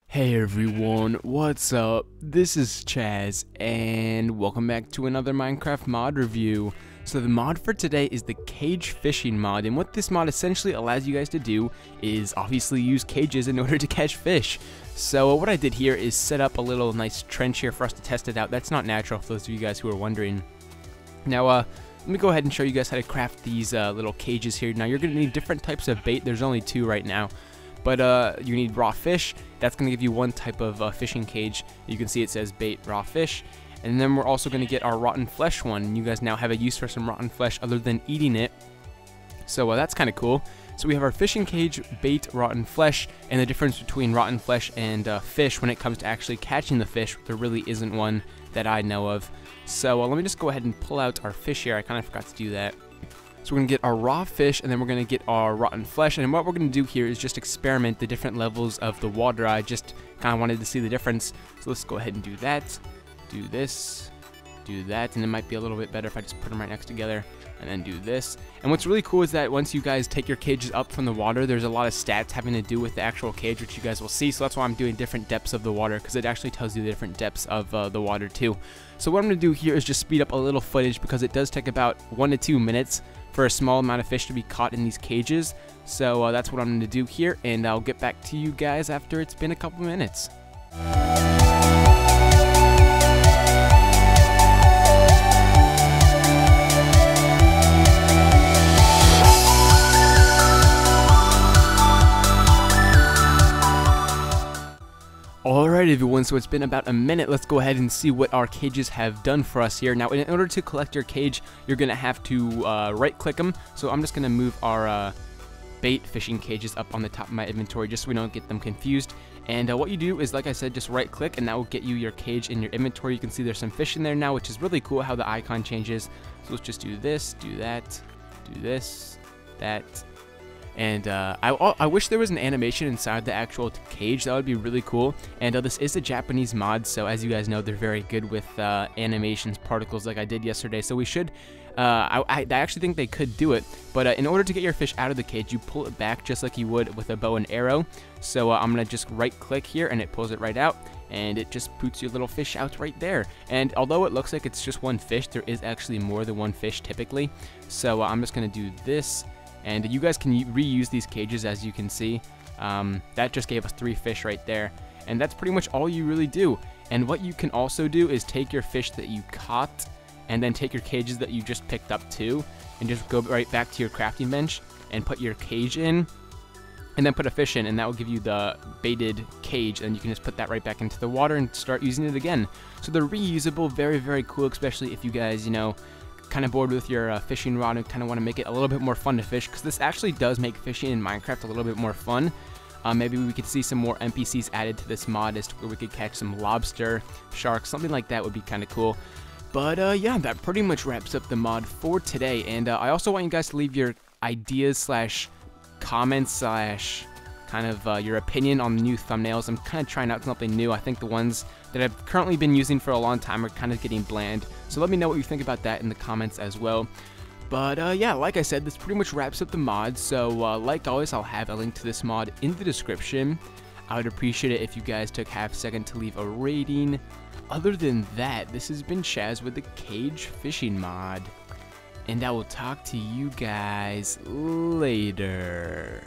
Hey everyone, what's up? This is Chaz, and welcome back to another Minecraft mod review. So the mod for today is the cage fishing mod, and what this mod essentially allows you guys to do is obviously use cages in order to catch fish. So what I did here is set up a little nice trench here for us to test it out. That's not natural for those of you guys who are wondering. Now let me go ahead and show you guys how to craft these little cages here. Now you're going to need different types of bait. There's only 2 right now. But you need raw fish. That's going to give you one type of fishing cage. You can see it says bait raw fish. And then we're also going to get our rotten flesh one. And you guys now have a use for some rotten flesh other than eating it. So that's kind of cool. So we have our fishing cage, bait, rotten flesh, and the difference between rotten flesh and fish when it comes to actually catching the fish, there really isn't one that I know of. So let me just go ahead and pull out our fish here. I kind of forgot to do that. So we're going to get our raw fish, and then we're going to get our rotten flesh. And what we're going to do here is just experiment the different levels of the water. I just kind of wanted to see the difference. So let's go ahead and do that. Do this. Do that. And it might be a little bit better if I just put them right next together. And then do this. And what's really cool is that once you guys take your cages up from the water, there's a lot of stats having to do with the actual cage, which you guys will see. So that's why I'm doing different depths of the water, because it actually tells you the different depths of the water too. So what I'm going to do here is just speed up a little footage, because it does take about 1 to 2 minutes for a small amount of fish to be caught in these cages. So that's what I'm going to do here, and I'll get back to you guys after it's been a couple minutes. Alright everyone, so it's been about a minute. Let's go ahead and see what our cages have done for us here. Now in order to collect your cage, you're going to have to right click them. So I'm just going to move our bait fishing cages up on the top of my inventory just so we don't get them confused. And what you do is, like I said, just right click and that will get you your cage in your inventory. You can see there's some fish in there now, which is really cool how the icon changes. So let's just do this, do that, do this, that. And I wish there was an animation inside the actual cage. That would be really cool. And this is a Japanese mod, so as you guys know, they're very good with animations, particles like I did yesterday. So we should, I actually think they could do it. But in order to get your fish out of the cage, you pull it back just like you would with a bow and arrow. So I'm going to just right click here and it pulls it right out. And it just puts your little fish out right there. And although it looks like it's just one fish, there is actually more than one fish typically. So I'm just going to do this. And you guys can reuse these cages, as you can see. That just gave us 3 fish right there. And that's pretty much all you really do. And what you can also do is take your fish that you caught and then take your cages that you just picked up too, and just go right back to your crafting bench and put your cage in and then put a fish in, and that will give you the baited cage, and you can just put that right back into the water and start using it again. So they're reusable, very, very cool, especially if you guys, you know, kind of bored with your fishing rod and kind of want to make it a little bit more fun to fish, because this actually does make fishing in Minecraft a little bit more fun. Maybe we could see some more NPCs added to this mod as to where we could catch some lobster, sharks, something like that would be kind of cool. But yeah, that pretty much wraps up the mod for today. And I also want you guys to leave your ideas slash comments slash kind of your opinion on the new thumbnails. I'm kind of trying out something new. I think the ones that I've currently been using for a long time are kind of getting bland. So let me know what you think about that in the comments as well. But yeah, like I said, this pretty much wraps up the mod. So like always, I'll have a link to this mod in the description. I would appreciate it if you guys took half a second to leave a rating. Other than that, this has been Chaz with the Cage Fishing mod. And I will talk to you guys later.